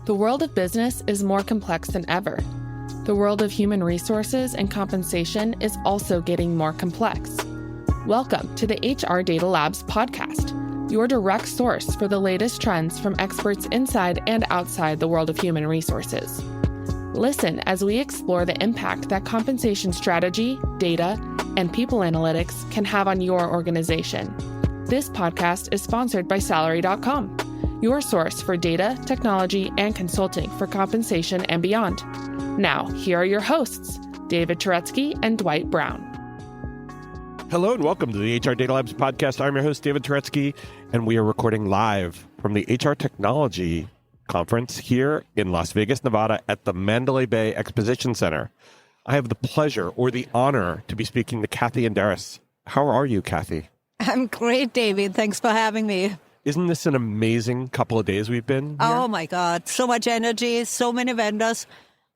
The world of business is more complex than ever. The world of human resources and compensation is also getting more complex. Welcome to the HR Data Labs podcast, your direct source for the latest trends from experts inside and outside the world of human resources. Listen as we explore the impact that compensation strategy, data, and people analytics can have on your organization. This podcast is sponsored by Salary.com, your source for data, technology, and consulting for compensation and beyond. Now, here are your hosts, David Turetsky and Dwight Brown. Hello and welcome to the HR Data Labs podcast. I'm your host, David Turetsky, and we are recording live from the HR Technology Conference here in Las Vegas, Nevada at the Mandalay Bay Exposition Center. I have the pleasure or the honor to be speaking to Kathi Enderes. How are you, Kathi? I'm great, David. Thanks for having me. Isn't this an amazing couple of days we've been here? Oh, my God. So much energy, so many vendors.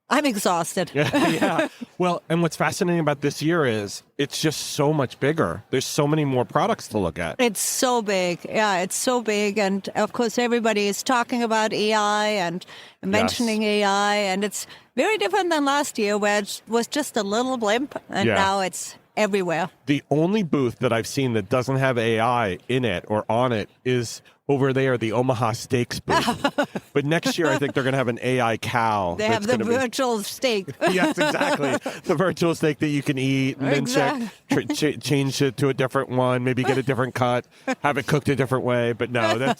I'm exhausted. Yeah. Well, and what's fascinating about this year is it's just so much bigger. There's so many more products to look at. It's so big. Yeah, it's so big. And, of course, everybody is talking about AI and mentioning AI. And it's very different than last year where it was just a little blimp. And now it's everywhere. The only booth that I've seen that doesn't have AI in it or on it is over there, the Omaha Steaks booth. But next year, I think they're going to have an AI cow. They have the virtual steak. Yes, exactly. The virtual steak that you can eat and then change it to a different one, maybe get a different cut, have it cooked a different way. But no,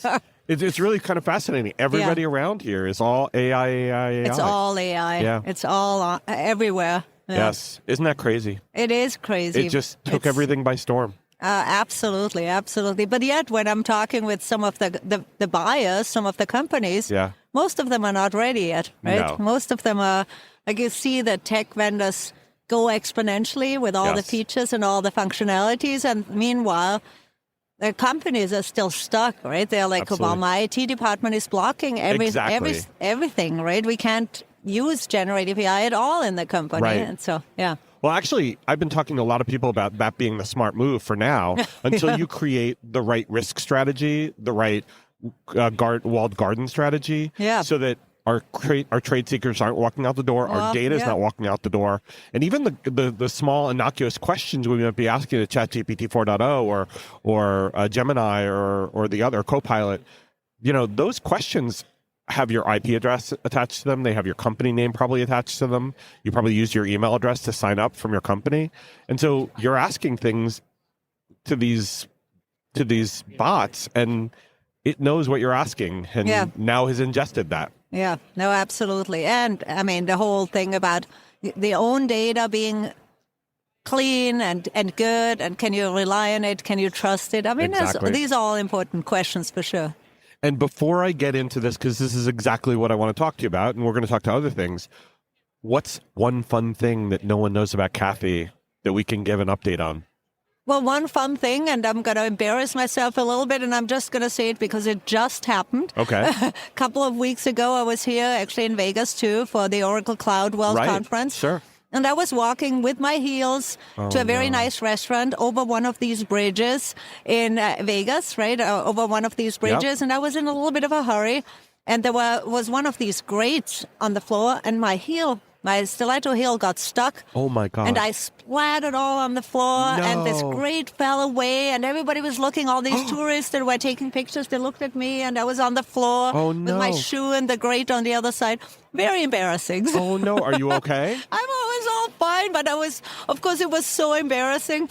it's really kind of fascinating. Everybody around here is all AI. It's all AI. Yeah. It's all everywhere. Yeah. Yes. Isn't that crazy? It is crazy. It just took everything by storm. Absolutely. But yet, when I'm talking with some of the buyers, some of the companies, most of them are not ready yet, right? No. Most of them are, like you see the tech vendors go exponentially with all the features and all the functionalities. And meanwhile, the companies are still stuck, right? They're like, well, my IT department is blocking everything, right? We can't use generative AI at all in the company. Right. And so, Well, actually, I've been talking to a lot of people about that being the smart move for now until you create the right risk strategy, the right walled garden strategy, so that our trade seekers aren't walking out the door, our data is not walking out the door, and even the small innocuous questions we might be asking to ChatGPT 4.0 or Gemini or the other Copilot, those questions have your IP address attached to them. They have your company name probably attached to them. You probably use your email address to sign up from your company. And so you're asking things to these bots and it knows what you're asking and now has ingested that. Yeah, no, absolutely. And I mean, the whole thing about the own data being clean and good, and can you rely on it? Can you trust it? I mean, these are all important questions for sure. And before I get into this, because this is exactly what I want to talk to you about, and we're going to talk to other things, what's one fun thing that no one knows about Kathi that we can give an update on? Well, one fun thing, and I'm going to embarrass myself a little bit, and I'm just going to say it because it just happened. Okay. A couple of weeks ago, I was here actually in Vegas, too, for the Oracle Cloud World Conference. Sure. And I was walking with my heels to a very nice restaurant over one of these bridges in Vegas, right? Over one of these bridges. Yep. And I was in a little bit of a hurry. And there was one of these grates on the floor, and my stiletto heel got stuck. Oh, my God. And I splattered all on the floor, and this grate fell away, and everybody was looking, all these tourists that were taking pictures, they looked at me, and I was on the floor with my shoe and the grate on the other side. Very embarrassing. Oh, no. Are you okay? I was all fine, but of course, it was so embarrassing.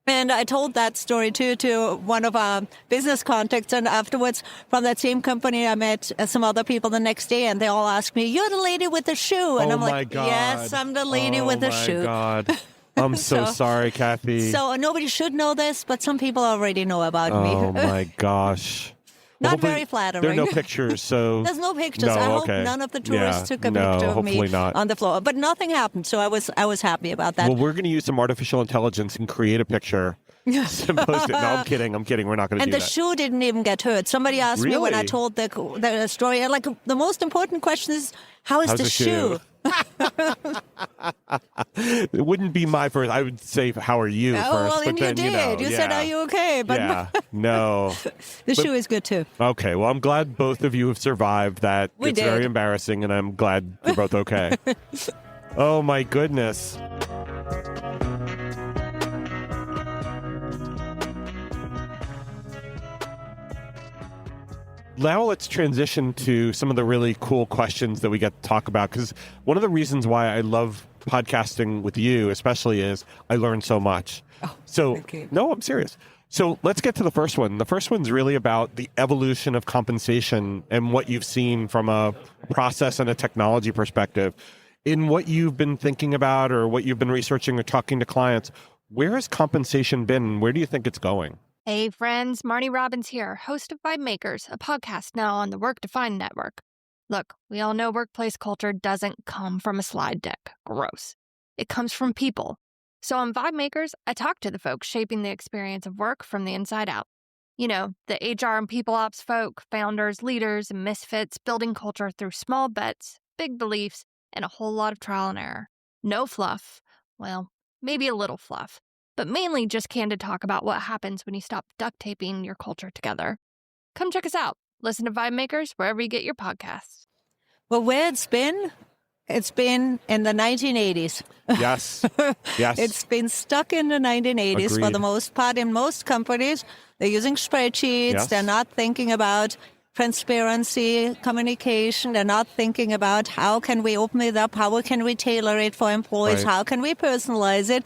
And I told that story, too, to one of our business contacts. And afterwards, from that same company, I met some other people the next day, and they all asked me, "You're the lady with the shoe." And I'm like, God. "Yes, I'm the lady with the shoe." Oh, my God. I'm so sorry, Kathi. So nobody should know this, but some people already know about me. Oh, my gosh. Not very flattering. There are no pictures, so... There's no pictures. I hope none of the tourists took a picture of me on the floor. But nothing happened, so I was happy about that. Well, we're going to use some artificial intelligence and create a picture No, I'm kidding. We're not going to do that. And the shoe didn't even get hurt. Somebody asked me when I told the story, like, the most important question is, how's the shoe? It wouldn't be my first. I would say, how are you first? Well, and but then, you did. You said, are you okay? But no. Shoe is good too. Okay, well, I'm glad both of you have survived that. It's very embarrassing, and I'm glad you're both okay. Oh, my goodness. Now let's transition to some of the really cool questions that we get to talk about, because one of the reasons why I love podcasting with you especially is I learn so much. No, I'm serious. So let's get to the first one. The first one's really about the evolution of compensation and what you've seen from a process and a technology perspective. In what you've been thinking about or what you've been researching or talking to clients, where has compensation been? Where do you think it's going? Hey friends, Marnie Robbins here, host of Vibe Makers, a podcast now on the Work Defined Network. Look, we all know workplace culture doesn't come from a slide deck. Gross. It comes from people. So on Vibe Makers, I talk to the folks shaping the experience of work from the inside out. You know, the HR and people ops folk, founders, leaders, and misfits building culture through small bets, big beliefs, and a whole lot of trial and error. No fluff. Well, maybe a little fluff. But mainly just candid talk about what happens when you stop duct taping your culture together. Come check us out. Listen to Vibe Makers wherever you get your podcasts. Well, where it's been in the 1980s. Yes. It's been stuck in the 1980s. Agreed. For the most part. In most companies, they're using spreadsheets. Yes. They're not thinking about transparency, communication. They're not thinking about how can we open it up, how can we tailor it for employees, how can we personalize it.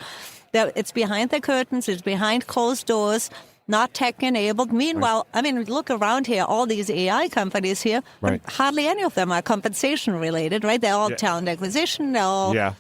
It's behind the curtains, it's behind closed doors, not tech-enabled. Meanwhile, I mean, look around here, all these AI companies here, but hardly any of them are compensation-related, right? They're all talent acquisition, they're all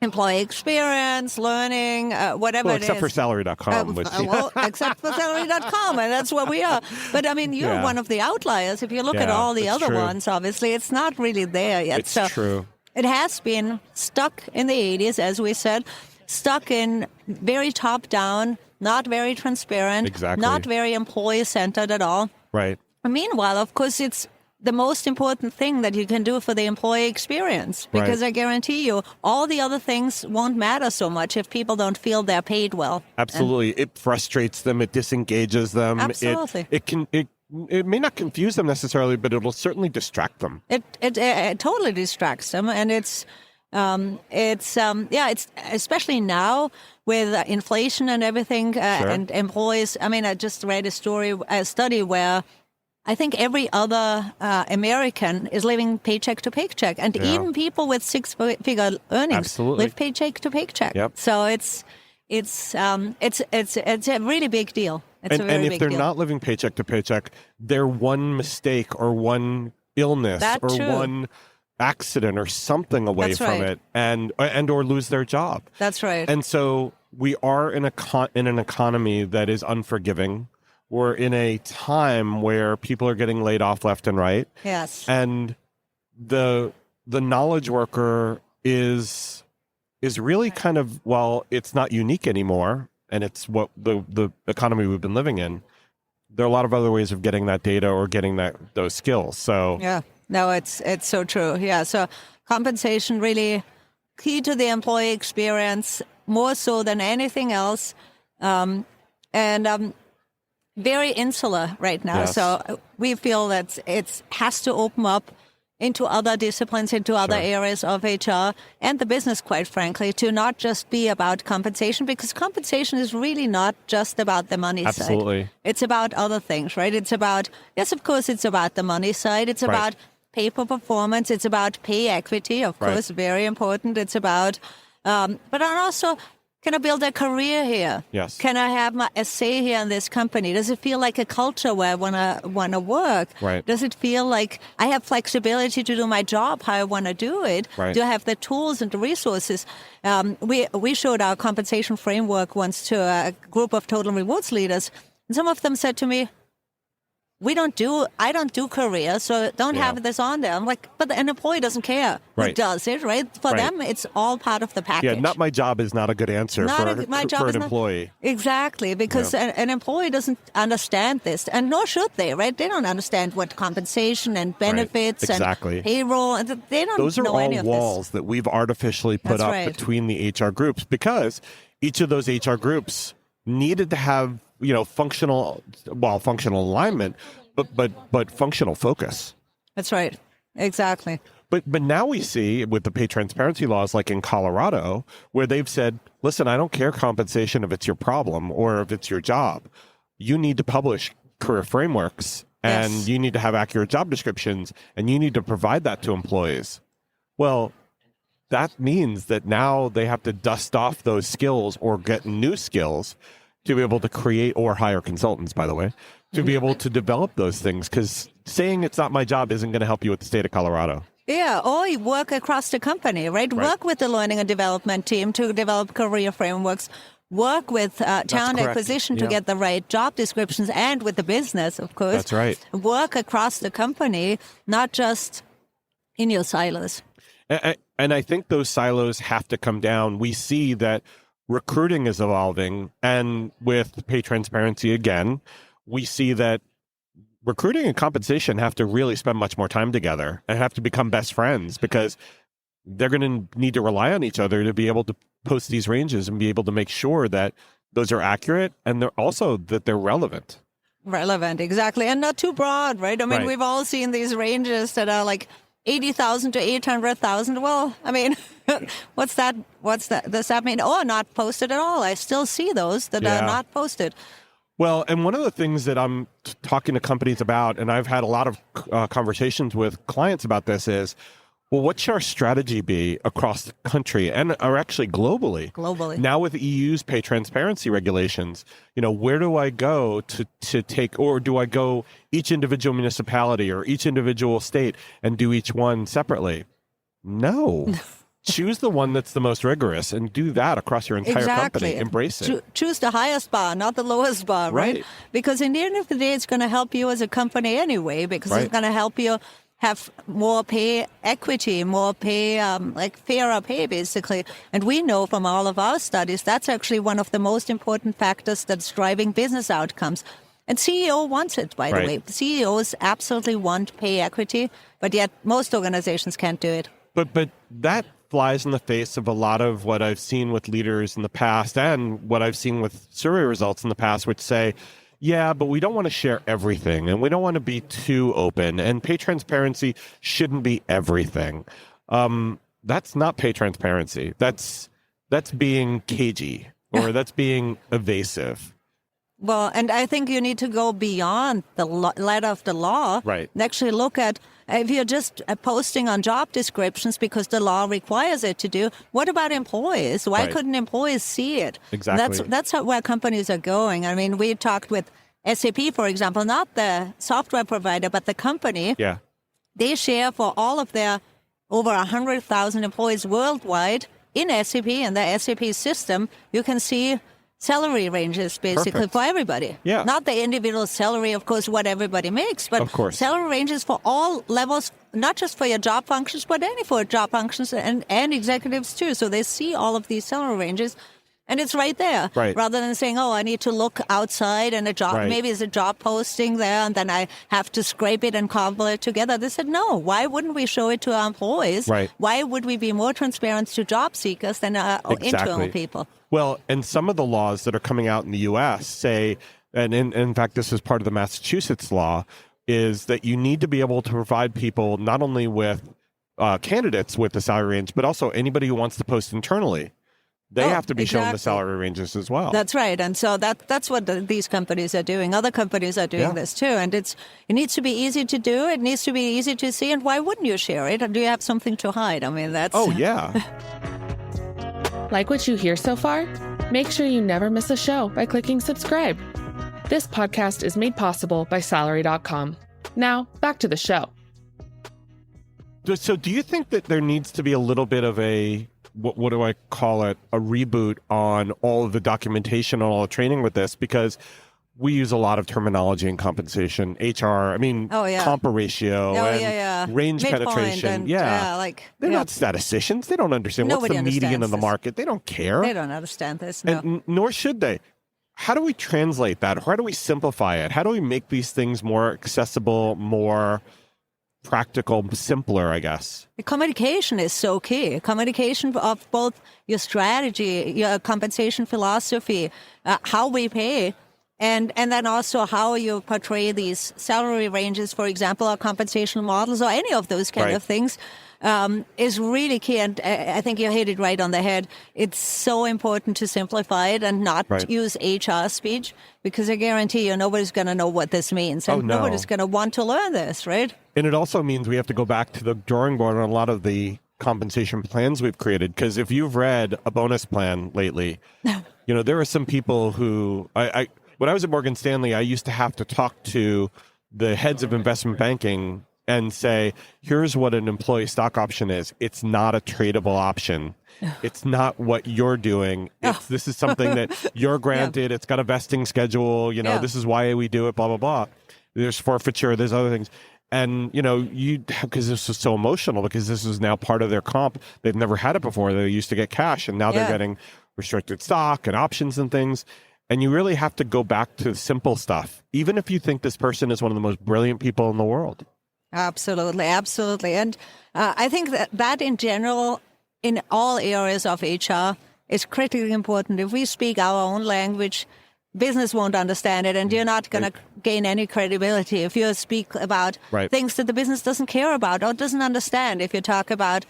employee experience, learning, whatever it is. Except for salary.com. Except for salary.com, and that's what we are. But, I mean, you're one of the outliers. If you look at all the other ones, obviously, it's not really there yet. It's true. It has been stuck in the 80s, as we said, stuck in very top-down, not very transparent, not very employee-centered at all. Right. Meanwhile, of course, it's the most important thing that you can do for the employee experience, because I guarantee you all the other things won't matter so much if people don't feel they're paid well. Absolutely. It frustrates them. It disengages them. Absolutely. It may not confuse them necessarily, but it'll certainly distract them. It totally distracts them, and it's especially now with inflation and everything, and employees. I mean, I just read a study where I think every other American is living paycheck to paycheck, and even people with six-figure earnings live paycheck to paycheck. Yep. So it's a really big deal. And if they're not living paycheck to paycheck, their one mistake or one illness one accident or something away from it, and or lose their job. That's right. And so we are in an economy that is unforgiving. We're in a time where people are getting laid off left and right. Yes. And the knowledge worker is really kind of, well, it's not unique anymore, and it's what the economy we've been living in. There are a lot of other ways of getting that data or getting those skills. So no, it's so true. Yeah, so compensation really key to the employee experience, more so than anything else, and very insular right now. Yes. So we feel that it has to open up into other disciplines, into other areas of HR and the business, quite frankly, to not just be about compensation, because compensation is really not just about the money side. It's about other things, right? It's about, yes, of course, it's about the money side. It's about pay for performance. It's about pay equity, of course, very important. It's about, but also, can I build a career here? Yes. Can I have a say here in this company? Does it feel like a culture where I want to work? Right. Does it feel like I have flexibility to do my job how I want to do it? Right. Do I have the tools and the resources? We showed our compensation framework once to a group of total rewards leaders, and some of them said to me, I don't do career, so don't have this on there. I'm like, but an employee doesn't care who does it, right? For them, it's all part of the package. Yeah, not my job is not a good answer for an employee. Exactly, because an employee doesn't understand this, and nor should they, right? They don't understand what compensation and benefits and payroll, and they don't Those are know any all of walls that we've artificially put up between the HR groups, because each of those HR groups needed to have functional alignment, but functional focus. That's right. Exactly. But now we see with the pay transparency laws, like in Colorado, where they've said, listen, I don't care compensation if it's your problem or if it's your job. You need to publish career frameworks and you need to have accurate job descriptions and you need to provide that to employees. Well, that means that now they have to dust off those skills or get new skills to be able to create, or hire consultants, by the way, to be able to develop those things. Because saying it's not my job isn't going to help you with the state of Colorado. Yeah, or you work across the company, right? Work with the learning and development team to develop career frameworks. Work with talent acquisition to get the right job descriptions, and with the business, of course. That's right. Work across the company, not just in your silos. And I think those silos have to come down. We see that recruiting is evolving, and with pay transparency again, we see that recruiting and compensation have to really spend much more time together and have to become best friends, because they're going to need to rely on each other to be able to post these ranges and be able to make sure that those are accurate and they're also that they're relevant. Relevant, exactly. And not too broad, right? I mean, we've all seen these ranges that are like 80,000 to 800,000. Well, I mean, what's that? Does that mean, not posted at all? I still see those that are not posted. Well, and one of the things that I'm talking to companies about, and I've had a lot of conversations with clients about this, is, well, what should our strategy be across the country or actually globally? Globally. Now with the EU's pay transparency regulations, where do I go to take, or do I go each individual municipality or each individual state and do each one separately? No. Choose the one that's the most rigorous and do that across your entire company. Embrace it. Choose the highest bar, not the lowest bar, right? Because in the end of the day, it's going to help you as a company anyway, because it's going to help you have more pay equity, more pay, fairer pay, basically. And we know from all of our studies, that's actually one of the most important factors that's driving business outcomes. And CEO wants it, by the way. CEOs absolutely want pay equity, but yet most organizations can't do it. But that flies in the face of a lot of what I've seen with leaders in the past and what I've seen with survey results in the past, which say, yeah, but we don't want to share everything and we don't want to be too open, and pay transparency shouldn't be everything. That's not pay transparency. That's being cagey, or that's being evasive. Well, and I think you need to go beyond the letter of the law. Right. And actually look at, if you're just posting on job descriptions because the law requires it to do, what about employees? Why couldn't employees see it? Exactly. That's where companies are going. I mean, we talked with SAP, for example, not the software provider, but the company. Yeah. They share for all of their over 100,000 employees worldwide in SAP and the SAP system. You can see salary ranges, basically, for everybody. Yeah. Not the individual salary, of course, what everybody makes, but salary ranges for all levels, not just for your job functions, but any for job functions and executives too. So they see all of these salary ranges, and it's right there. Right. Rather than saying, I need to look outside and maybe it's a job posting there, and then I have to scrape it and cobble it together. They said, no, why wouldn't we show it to our employees? Right. Why would we be more transparent to job seekers than internal people? Well, and some of the laws that are coming out in the U.S. say, and in fact, this is part of the Massachusetts law, is that you need to be able to provide people not only with candidates with the salary range, but also anybody who wants to post internally. They have to be shown the salary ranges as well. That's right. And so that's what these companies are doing. Other companies are doing this too. And it needs to be easy to do. It needs to be easy to see. And why wouldn't you share it? Or do you have something to hide? I mean, that's... Oh, yeah. Like what you hear so far? Make sure you never miss a show by clicking subscribe. This podcast is made possible by Salary.com. Now, back to the show. So do you think that there needs to be a little bit of a, what do I call it, a reboot on all of the documentation, on all the training with this? Because we use a lot of terminology in compensation, HR, comp ratio range midpoint penetration. They're not statisticians. They don't understand what's the median of the market. They don't care. They don't understand this, no. And nor should they. How do we translate that? How do we simplify it? How do we make these things more accessible, more practical, simpler, I guess? The communication is so key. Communication of both your strategy, your compensation philosophy, how we pay, and then also how you portray these salary ranges, for example, or compensation models, or any of those kind of things, is really key. And I think you hit it right on the head. It's so important to simplify it and not use HR speech, because I guarantee you nobody's going to know what this means. And nobody's going to want to learn this, right? And it also means we have to go back to the drawing board on a lot of the compensation plans we've created. Because if you've read a bonus plan lately, there are some people who... When I was at Morgan Stanley, I used to have to talk to the heads of investment banking and say, here's what an employee stock option is. It's not a tradable option. It's not what you're doing. This is something that you're granted. It's got a vesting schedule. This is why we do it, blah, blah, blah. There's forfeiture. There's other things. And, because this is so emotional, because this is now part of their comp. They've never had it before. They used to get cash, and now they're getting restricted stock and options and things. And you really have to go back to simple stuff, even if you think this person is one of the most brilliant people in the world. Absolutely, absolutely. And I think that in general, in all areas of HR, is critically important. If we speak our own language, business won't understand it, and you're not going to gain any credibility if you speak about things that the business doesn't care about or doesn't understand. If you talk about,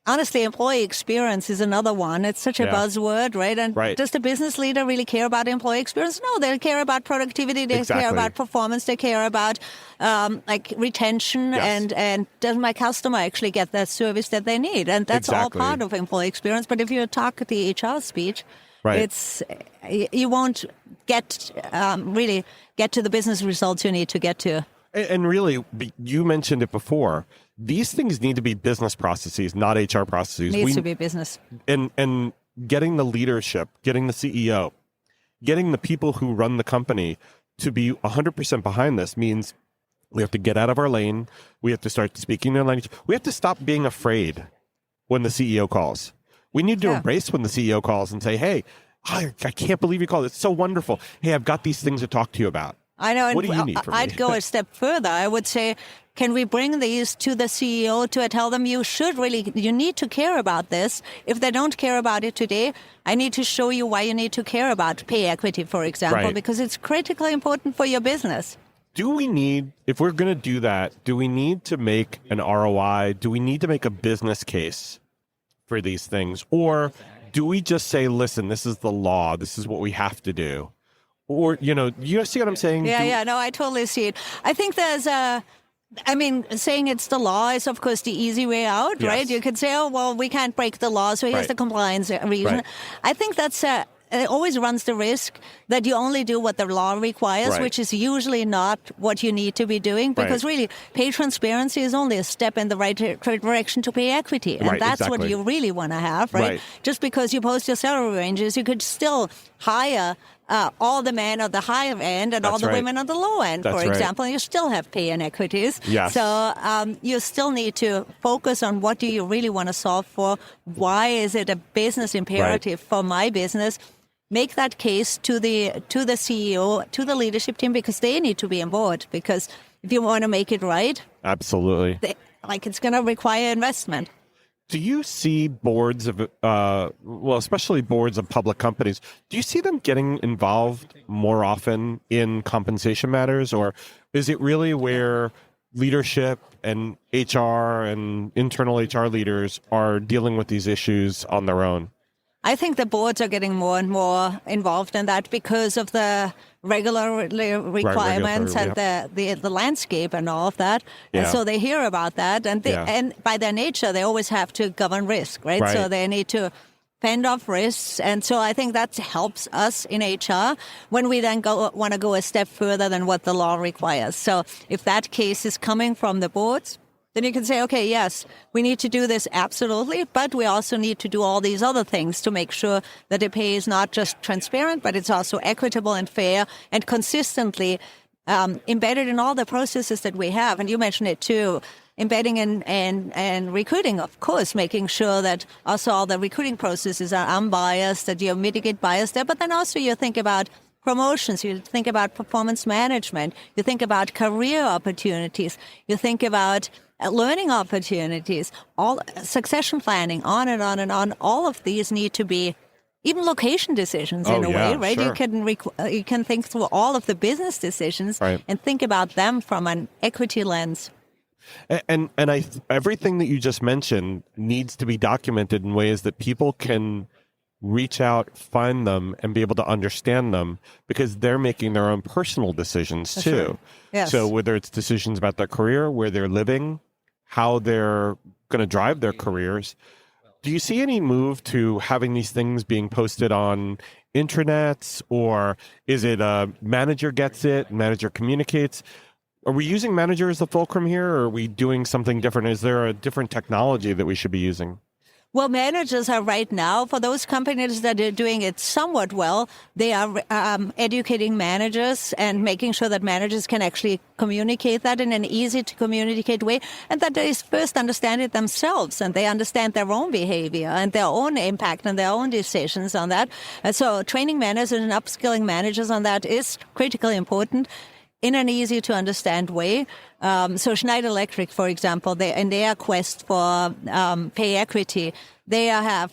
honestly, employee experience is another one. It's such a buzzword, right? And does the business leader really care about employee experience? No, they care about productivity. They care about performance. They care about retention and does my customer actually get that service that they need? And that's all part of employee experience. But if you talk the HR speech, you won't really get to the business results you need to get to. And really, you mentioned it before. These things need to be business processes, not HR processes. Needs to be business. And getting the leadership, getting the CEO, getting the people who run the company to be 100% behind this means we have to get out of our lane. We have to start speaking their language. We have to stop being afraid when the CEO calls. We need to embrace when the CEO calls and say, hey, I can't believe you called. It's so wonderful. Hey, I've got these things to talk to you about. I know. What do you need from me? I'd go a step further. I would say, can we bring these to the CEO to tell them you need to care about this. If they don't care about it today, I need to show you why you need to care about pay equity, for example, because it's critically important for your business. If we're going to do that, do we need to make an ROI? Do we need to make a business case for these things? Or do we just say, listen, this is the law. This is what we have to do? Or, you see what I'm saying? No, I totally see it. I think there's saying it's the law is, of course, the easy way out, right? You could say, oh, well, we can't break the law, so here's the compliance reason. Right. I think that's it always runs the risk that you only do what the law requires, which is usually not what you need to be doing, because really, pay transparency is only a step in the right direction to pay equity, and that's what you really want to have, right? Just because you post your salary ranges, you could still hire all the men at the higher end and all the women at the low end, for example. You still have pay inequities. Yes. So you still need to focus on what do you really want to solve for? Why is it a business imperative for my business? Make that case to the CEO, to the leadership team, because they need to be on board. Because if you want to make it right, absolutely, it's going to require investment. Do you see boards of, especially boards of public companies, do you see them getting involved more often in compensation matters? Or is it really where leadership and HR and internal HR leaders are dealing with these issues on their own? I think the boards are getting more and more involved in that because of the regulatory requirements and the landscape and all of that. And so they hear about that. And and by their nature, they always have to govern risk, right? So they need to fend off risks. And so I think that helps us in HR when we then want to go a step further than what the law requires. So if that case is coming from the boards, then you can say, okay, yes, we need to do this absolutely, but we also need to do all these other things to make sure that the pay is not just transparent, but it's also equitable and fair and consistently embedded in all the processes that we have. And you mentioned it too, embedding and recruiting, of course, making sure that also all the recruiting processes are unbiased, that you mitigate bias there, but then also you think about promotions, you think about performance management, you think about career opportunities, you think about learning opportunities, all succession planning, on and on and on. All of these need to be even location decisions in a way, right? Sure. You can think through all of the business decisions and think about them from an equity lens. And everything that you just mentioned needs to be documented in ways that people can reach out, find them, and be able to understand them, because they're making their own personal decisions too. Right. Yes. So whether it's decisions about their career, where they're living, how they're going to drive their careers. Do you see any move to having these things being posted on intranets, or is it a manager gets it, manager communicates? Are we using manager as the fulcrum here, or are we doing something different? Is there a different technology that we should be using? Well, managers are right now, for those companies that are doing it somewhat well, they are educating managers and making sure that managers can actually communicate that in an easy to communicate way, and that they first understand it themselves and they understand their own behavior and their own impact and their own decisions on that. And so training managers and upskilling managers on that is critically important in an easy to understand way. So Schneider Electric, for example, in their quest for pay equity, they have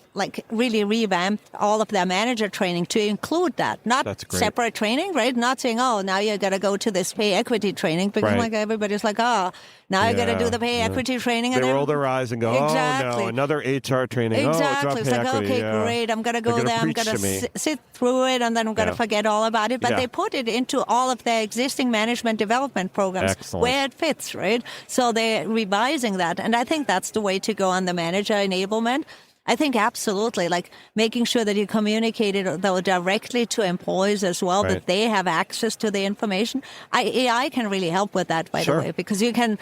really revamped all of their manager training to include that, not separate training, right? Not saying, oh, now you got to go to this pay equity training, because everybody's like, oh, now you got to do the pay equity training. And they roll their eyes and go, oh no, another HR training. Exactly. It's like, okay, great, I'm going to go there, I'm going to sit through it, and then I'm going to forget all about it. But they put it into all of their existing management development programs where it fits, right? So they're revising that. And I think that's the way to go on the manager enablement. I think absolutely, making sure that you communicate it though directly to employees as well, that they have access to the information. AI can really help with that, by the way, because you can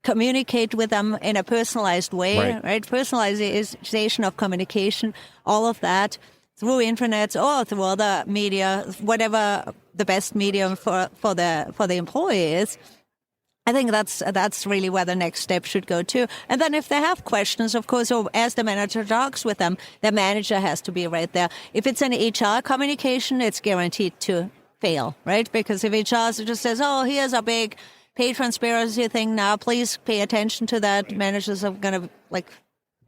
communicate with them in a personalized way, right? Personalization of communication, all of that through intranets or through other media, whatever the best medium for the employee is. I think that's really where the next step should go to. And then if they have questions, of course, or as the manager talks with them, the manager has to be right there. If it's an HR communication, it's guaranteed to fail, right? Because if HR just says, oh, here's a big pay transparency thing now, please pay attention to that, managers are going to it's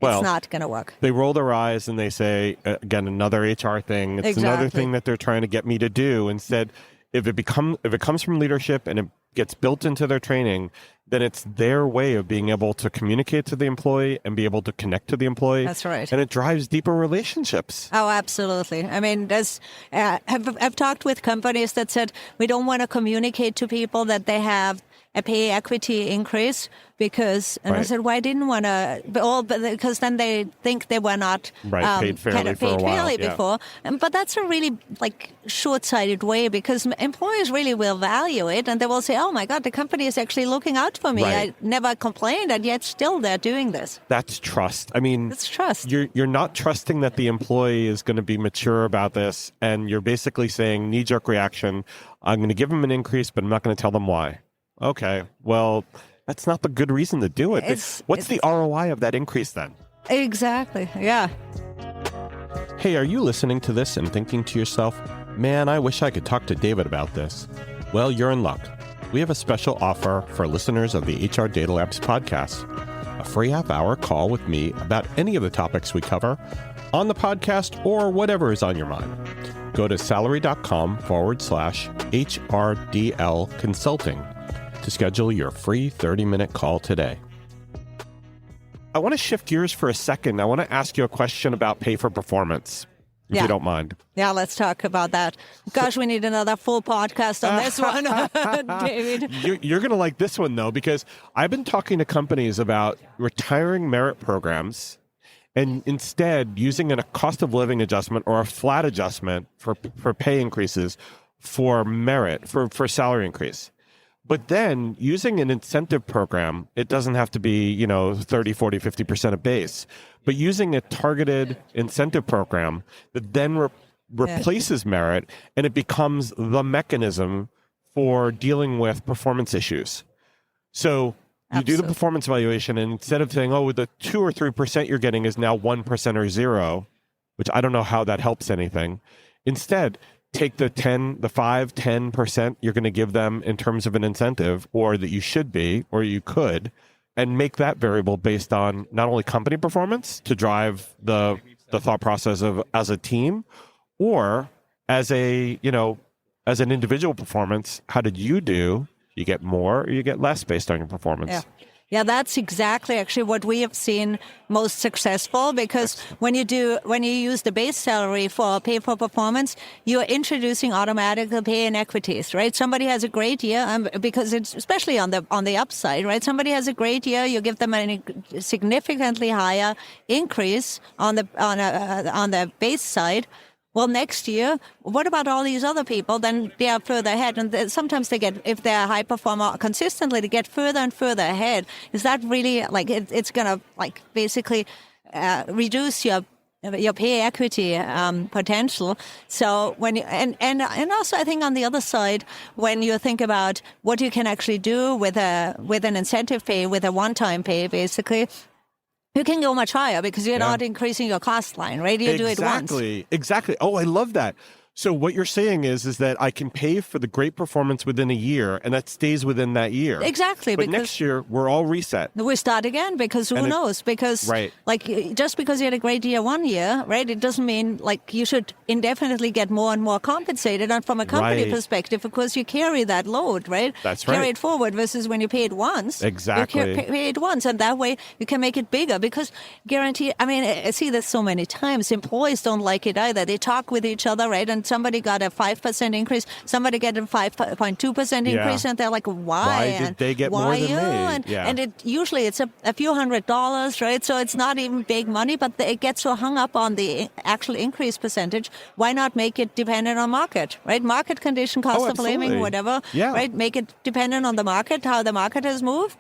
not going to work. They roll their eyes and they say, again, another HR thing. It's another thing that they're trying to get me to do. Instead, if it comes from leadership and it gets built into their training, then it's their way of being able to communicate to the employee and be able to connect to the employee. That's right. And it drives deeper relationships. Oh, absolutely. I mean, I've talked with companies that said, we don't want to communicate to people that they have a pay equity increase because, and I said, why didn't want to? Because then they think they were not paid fairly before. But that's a really short-sighted way, because employers really will value it, and they will say, oh my God, the company is actually looking out for me. I never complained, and yet still they're doing this. That's trust. I mean, it's trust. You're not trusting that the employee is going to be mature about this, and you're basically saying knee-jerk reaction. I'm going to give them an increase, but I'm not going to tell them why. Okay, well, that's not the good reason to do it. What's the ROI of that increase then? Exactly, yeah. Hey, are you listening to this and thinking to yourself, man, I wish I could talk to David about this? Well, you're in luck. We have a special offer for listeners of the HR Data Labs podcast. A free half-hour call with me about any of the topics we cover on the podcast or whatever is on your mind. Go to salary.com/HRDL consulting to schedule your free 30-minute call today. I want to shift gears for a second. I want to ask you a question about pay for performance, if you don't mind. Yeah, let's talk about that. Gosh, we need another full podcast on this one, David. You're going to like this one, though, because I've been talking to companies about retiring merit programs and instead using a cost of living adjustment or a flat adjustment for pay increases for merit, for salary increase. But then using an incentive program, it doesn't have to be, 30, 40, 50% of base, but using a targeted incentive program that then replaces merit, and it becomes the mechanism for dealing with performance issues. So you do the performance evaluation, and instead of saying, the 2 or 3% you're getting is now 1% or 0, which I don't know how that helps anything. Instead, take the 5, 10% you're going to give them in terms of an incentive, or that you should be, or you could, and make that variable based on not only company performance to drive the thought process of as a team, or as an individual performance. How did you do? You get more or you get less based on your performance. Yeah, that's exactly actually what we have seen most successful, because when you use the base salary for pay for performance, you're introducing automatic pay inequities, right? Somebody has a great year, because it's especially on the upside, right? Somebody has a great year, you give them a significantly higher increase on the base side. Well, next year, what about all these other people? Then they are further ahead. And sometimes they get, if they're a high performer consistently, they get further and further ahead. Is that really it's going to basically reduce your pay equity potential? So when you, and also I think on the other side, when you think about what you can actually do with an incentive pay, with a one-time pay, basically, you can go much higher because you're not increasing your cost line, right? You do it once. Exactly. Oh, I love that. So what you're saying is that I can pay for the great performance within a year, and that stays within that year. Exactly. But next year, we're all reset. We start again, because who knows? Because just because you had a great year one year, right, it doesn't mean you should indefinitely get more and more compensated. And from a company perspective, of course, you carry that load, right? That's right. Carry it forward versus when you pay it once. Exactly. You pay it once, and that way you can make it bigger, because guarantee, I see this so many times. Employees don't like it either. They talk with each other, right? And somebody got a 5% increase, somebody get a 5.2% increase, and they're like, why did they get more than me? And it usually it's a few $100s, right? So it's not even big money, but it gets so hung up on the actual increase percentage. Why not make it dependent on market, right? Market condition, cost of living, whatever, right? Make it dependent on the market, how the market has moved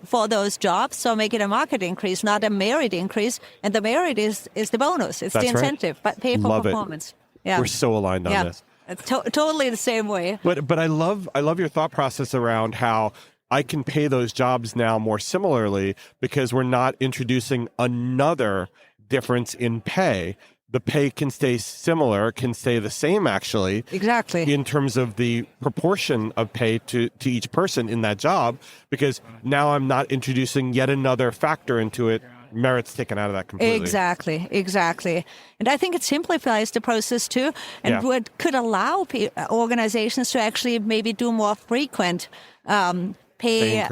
for those jobs. So make it a market increase, not a merit increase. And the merit is the bonus. It's the incentive, but pay for performance. Yeah. We're so aligned on this. It's totally the same way. But I love your thought process around how I can pay those jobs now more similarly, because we're not introducing another difference in pay. The pay can stay similar, can stay the same, actually. Exactly. In terms of the proportion of pay to each person in that job, because now I'm not introducing yet another factor into it. Merit's taken out of that completely. Exactly. And I think it simplifies the process too, and could allow organizations to actually maybe do more frequent pay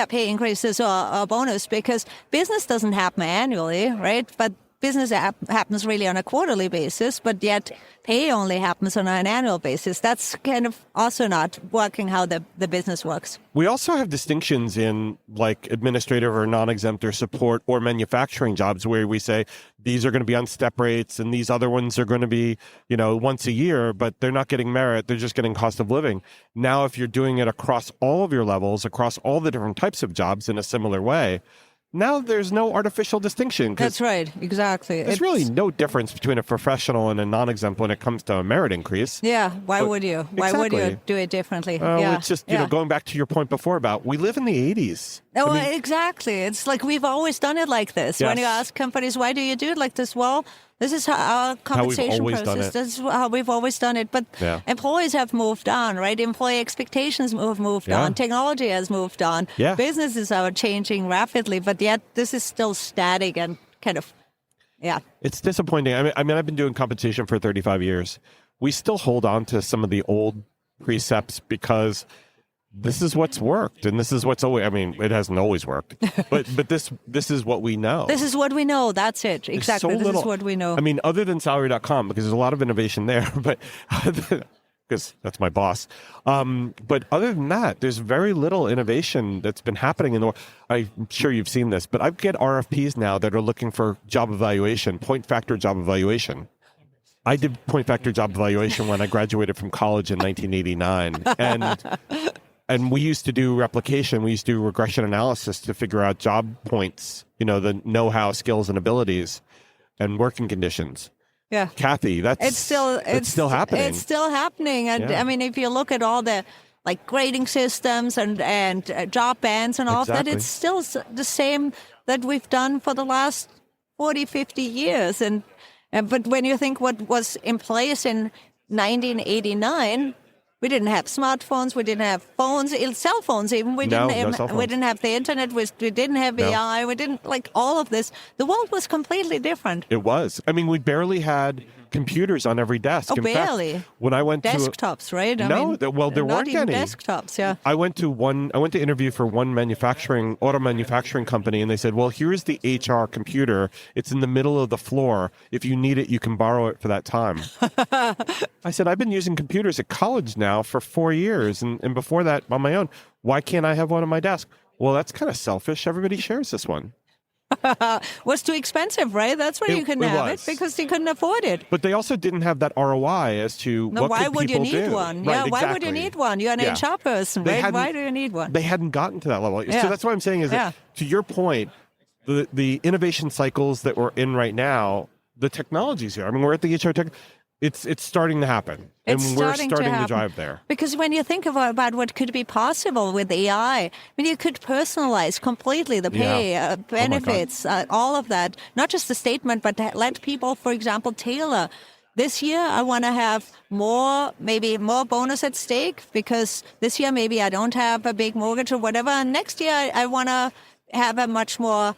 increases or bonus, because business doesn't happen annually, right? But business happens really on a quarterly basis, but yet pay only happens on an annual basis. That's kind of also not working how the business works. We also have distinctions in administrative or non-exempt or support or manufacturing jobs where we say these are going to be on step rates and these other ones are going to be, once a year, but they're not getting merit. They're just getting cost of living. Now, if you're doing it across all of your levels, across all the different types of jobs in a similar way, now there's no artificial distinction. That's right. Exactly. There's really no difference between a professional and a non-exempt when it comes to a merit increase. Yeah. Why would you? Why would you do it differently? It's just, going back to your point before about we live in the 80s. Oh, exactly. It's like we've always done it like this. Yes. When you ask companies, why do you do it like this? Well, this is our compensation process. This is how we've always done it. But employees have moved on, right? Employee expectations have moved on. Technology has moved on. Yeah. Businesses are changing rapidly, but yet this is still static and kind of, It's disappointing. I mean, I've been doing compensation for 35 years. We still hold on to some of the old precepts because this is what's worked, and this is what's always. I mean, it hasn't always worked, but this is what we know. This is what we know. That's it. Exactly. This is what we know. I mean, other than salary.com, because there's a lot of innovation there, but because that's my boss. But other than that, there's very little innovation that's been happening in the world. I'm sure you've seen this, but I get RFPs now that are looking for job evaluation, point factor job evaluation. I did point factor job evaluation when I graduated from college in 1989, and And we used to do replication. We used to do regression analysis to figure out job points, the know-how, skills, and abilities and working conditions. Yeah. Kathi, it's still happening. It's still happening. And I mean, if you look at all the grading systems and job bands and all of that, it's still the same that we've done for the last 40, 50 years. But when you think what was in place in 1989, we didn't have smartphones, we didn't have phones, cell phones even. We didn't have the internet, we didn't have AI, we didn't all of this. The world was completely different. It was. I mean, we barely had computers on every desk. Oh, barely. Fact, when I went desktops, right? There weren't any desktops. Yeah. I went to interview for one auto manufacturing company, and they said, "Well, here's the HR computer. It's in the middle of the floor. If you need it, you can borrow it for that time." I said, "I've been using computers at college now for 4 years, and before that on my own. Why can't I have one on my desk?" Well, that's kind of selfish. Everybody shares this one. Was too expensive, right? That's why you couldn't have it, because you couldn't afford it. But they also didn't have that ROI as to what why could would you people need do. one? Right, yeah, why would you need one? You're an HR person, right? Why do you need one? They hadn't gotten to that level. Yeah. So that's what I'm saying is that, to your point, the innovation cycles that we're in right now, the technology's here. I mean, we're at the HR tech. It's starting to happen. And we're starting to drive there. Because when you think about what could be possible with AI, I mean, you could personalize completely the pay, benefits, all of that. Not just the statement, but let people, for example, tailor. This year, I want to have maybe more bonus at stake, because this year maybe I don't have a big mortgage or whatever. And next year, I want to have a much more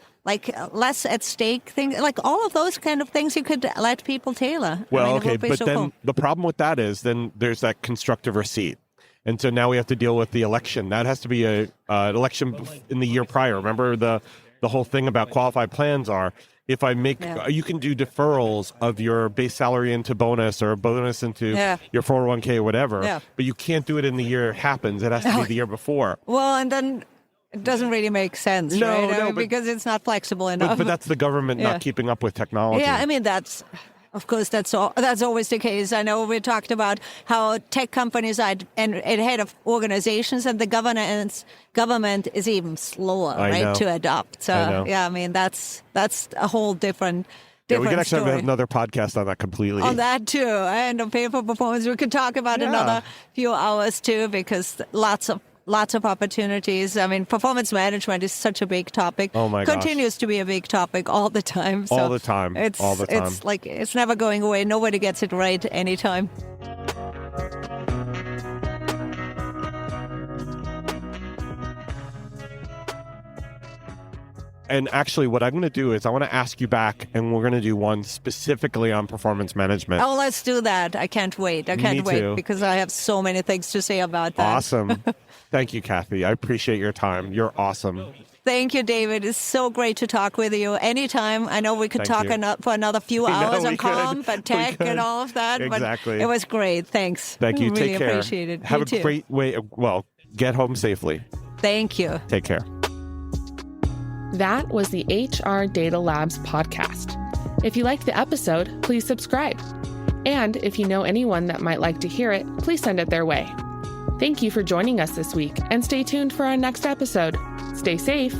less at stake thing, all of those kind of things you could let people tailor. Well, but then the problem with that is then there's that constructive receipt. And so now we have to deal with the election. That has to be an election in the year prior. Remember the whole thing about qualified plans are, if I make, you can do deferrals of your base salary into bonus or bonus into your 401k or whatever, but you can't do it in the year it happens. It has to be the year before. Well, and then it doesn't really make sense, right? Because it's not flexible enough. But that's the government not keeping up with technology. Yeah, I mean, that's always the case. I know we talked about how tech companies are ahead of organizations, and the government is even slower, to adopt. So, I mean, that's a whole different we can actually have another podcast on that completely. On that too, and on pay for performance, we could talk about another few hours too, because lots of opportunities. I mean, performance management is such a big topic. Oh my gosh. Continues to be a big topic all the time. So all the time. It's it's never going away. Nobody gets it right anytime. And actually, what I'm going to do is I want to ask you back, and we're going to do one specifically on performance management. Oh, let's do that. I can't wait. Me too. Because I have so many things to say about that. Awesome. Thank you, Kathi. I appreciate your time. You're awesome. Thank you, David. It's so great to talk with you. Anytime. I know we could talk for another few hours on comp and tech and all of that. Exactly. But it was great. Thanks. Thank you. Really Take care. Appreciate it. Have a great way. Well, get home safely. Thank you. Take care. That was the HR Data Labs podcast. If you liked the episode, please subscribe. And if you know anyone that might like to hear it, please send it their way. Thank you for joining us this week, and stay tuned for our next episode. Stay safe.